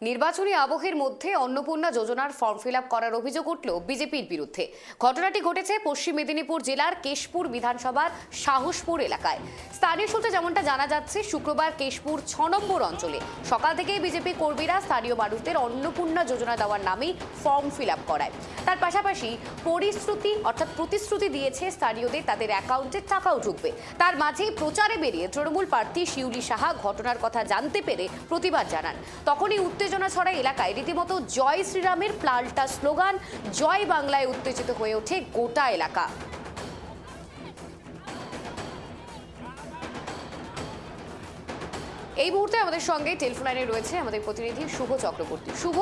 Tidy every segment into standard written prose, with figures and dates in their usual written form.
নির্বাচনী আবহের মধ্যে অন্নপূর্ণা যোজনার ফর্ম ফিল আপ করার অভিযোগ উঠল বিজেপির বিরুদ্ধে। ঘটনাটি ঘটেছে পশ্চিম মেদিনীপুর জেলার কেশপুর বিধানসভার সাহসপুর এলাকায়। স্থানীয় সূত্রে যেমনটা জানা যাচ্ছে, শুক্রবার কেশপুর ৬ নম্বর অঞ্চলে সকাল থেকেই বিজেপি কর্মীরা স্থানীয় মানুষদের অন্নপূর্ণা যোজনা দেওয়ার নামেই ফর্ম ফিল আপ করায়। তার পাশাপাশি প্রতিশ্রুতি দিয়েছে স্থানীয়দের তাদের অ্যাকাউন্টে টাকাও ঢুকবে। তার মাঝেই প্রচারে বেরিয়ে তৃণমূল প্রার্থী শিউলি সাহা ঘটনার কথা জানতে পেরে প্রতিবাদ জানান। তখনই উত্তেজনা ছড়ায় এলাকায়। রীতিমতো জয় শ্রীরামের পাল্টা স্লোগান, জয় বাংলায় উত্তেজিত হয়ে ওঠে গোটা এলাকা। এই মুহূর্তে আমাদের সঙ্গে টেলিফোন লাইনে রয়েছে আমাদের প্রতিনিধি শুভ চক্রবর্তী। শুভ,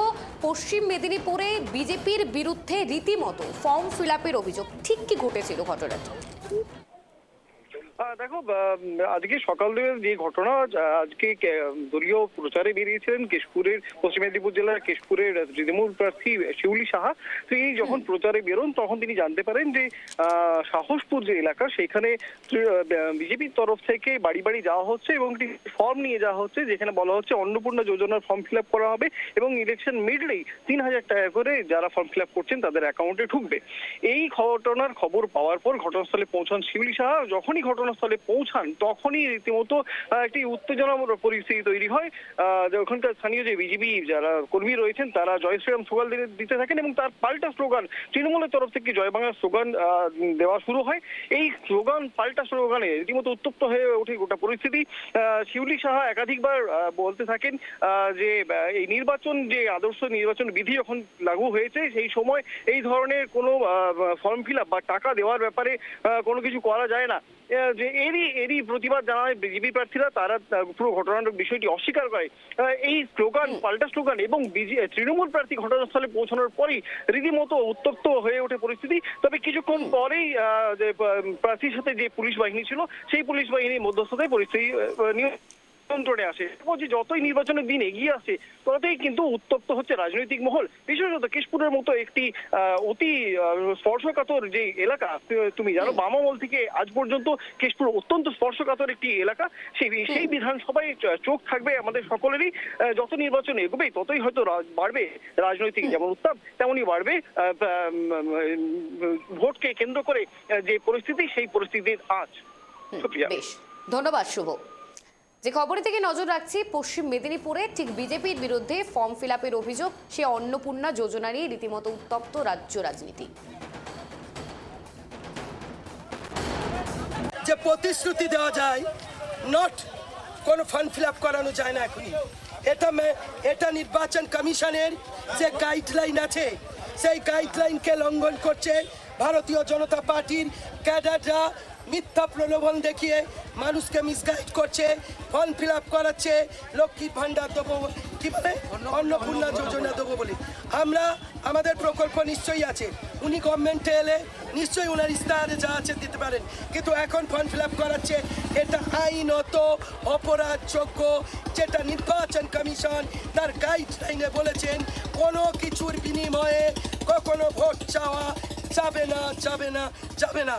পশ্চিম মেদিনীপুরে বিজেপির বিরুদ্ধে রীতিমতো ফর্ম ফিল আপের অভিযোগ, ঠিক কি ঘটেছিল ঘটনাটা? দেখো, আজকে সকাল থেকে যে ঘটনা, আজকে দলীয় প্রচারে বেরিয়েছিলেন কেশপুরের, পশ্চিম মেদিনীপুর জেলার কেশপুরের তৃণমূল প্রার্থী শিউলি সাহা। তো এই যখন প্রচারে বেরোন তখন তিনি জানতে পারেন যে সাহসপুর যে এলাকা, সেখানে বিজেপির তরফ থেকে বাড়ি বাড়ি যাওয়া হচ্ছে এবং একটি ফর্ম নিয়ে যাওয়া হচ্ছে, যেখানে বলা হচ্ছে অন্নপূর্ণা যোজনার ফর্ম ফিল আপ করা হবে এবং ইলেকশন মিডলেই ৩,০০০ টাকা করে যারা ফর্ম ফিল আপ করছেন তাদের অ্যাকাউন্টে ঢুকবে। এই ঘটনার খবর পাওয়ার পর ঘটনাস্থলে পৌঁছান শিউলি সাহা। যখনই ঘটনাস্থলে পৌঁছান তখনই রীতিমতো একটি উত্তেজনামূলক পরিস্থিতি তৈরি হয়। ওখানকার স্থানীয় যে বিজেপি যারা কর্মী রয়েছেন তারা জয় শ্রীরাম স্লোগান দিতে থাকেন এবং তার পাল্টা স্লোগান, তৃণমূলের তরফ থেকে জয় বাংলা স্লোগান দেওয়া শুরু হয়। এই স্লোগান, পাল্টা স্লোগানে রীতিমতো উত্তপ্ত হয়ে ওঠে গোটা পরিস্থিতি। শিউলি সাহা একাধিকবার বলতে থাকেন যে এই নির্বাচন, যে আদর্শ নির্বাচন বিধি যখন লাগু হয়েছে সেই সময় এই ধরনের কোনো ফর্ম ফিল আপ বা টাকা দেওয়ার ব্যাপারে কোনো কিছু করা যায় না। যে এরই প্রতিবাদ জানায় বিজেপি প্রার্থীরা। তারা পুরো ঘটনার বিষয়টি অস্বীকার করে। এই স্লোগান, পাল্টা স্লোগান এবং তৃণমূল প্রার্থী ঘটনাস্থলে পৌঁছানোর পরই রীতিমতো উত্তপ্ত হয়ে ওঠে পরিস্থিতি। তবে কিছুক্ষণ পরেই যে প্রার্থীর সাথে যে পুলিশ বাহিনী ছিল, সেই পুলিশ বাহিনীর মধ্যস্থতায় পরিস্থিতি নিয়ন্ত্রণে আসে। বলছি, যতই নির্বাচনের দিন এগিয়ে আসে ততই কিন্তু উত্তপ্ত হচ্ছে রাজনৈতিক মহল। বিশেষত কেশপুরের মতো একটি অতি স্পর্শকাতর যে এলাকা, তুমি জানো বাম আমল থেকে আজ পর্যন্ত কেশপুর অত্যন্ত স্পর্শকাতর একটি এলাকা। সেই বিধানসভায় চোখ থাকবে আমাদের সকলেরই। যত নির্বাচন এগোবে ততই হয়তো বাড়বে রাজনৈতিক যেমন উত্তাপ, তেমনই বাড়বে ভোটকে কেন্দ্র করে যে পরিস্থিতি, সেই পরিস্থিতির আজ। বেশ, ধন্যবাদ শুভ। যে খবরের থেকে নজর রাখছি, পশ্চিম মেদিনীপুরে ঠিক বিজেপির বিরুদ্ধে ফর্ম ফিল আপের অভিযোগ, সে অন্নপূর্ণা যোজনা নিয়ে রীতিমতো উত্তপ্ত রাজ্য রাজনীতি। যে প্রতিশ্রুতি দেওয়া যায়, নট কোনো ফর্ম ফিল আপ করানো যায় না এখনই। এটা নির্বাচন কমিশনের যে গাইডলাইন আছে, সেই গাইডলাইনকে লঙ্ঘন করছে ভারতীয় জনতা পার্টির ক্যাডাররা। মিথ্যা প্রলোভন দেখিয়ে মানুষকে মিসগাইড করছে, ফর্ম ফিল আপ করাচ্ছে, লক্ষ্মীর ভান্ডার দেবো, কি বলে অন্নপূর্ণা যোজনা দেবো বলে। আমাদের প্রকল্প নিশ্চয়ই আছে, উনি গভর্নমেন্টে এলে নিশ্চয়ই ওনার ইস্তাহারে যা আছে দিতে পারেন, কিন্তু এখন ফর্ম ফিল আপ করাচ্ছে। এটা আইনত অপরাধযোগ্য, যেটা নির্বাচন কমিশন তার গাইডলাইনে বলেছেন কোনো কিছুর বিনিময়ে কখনো ভোট চাওয়া যাবে না।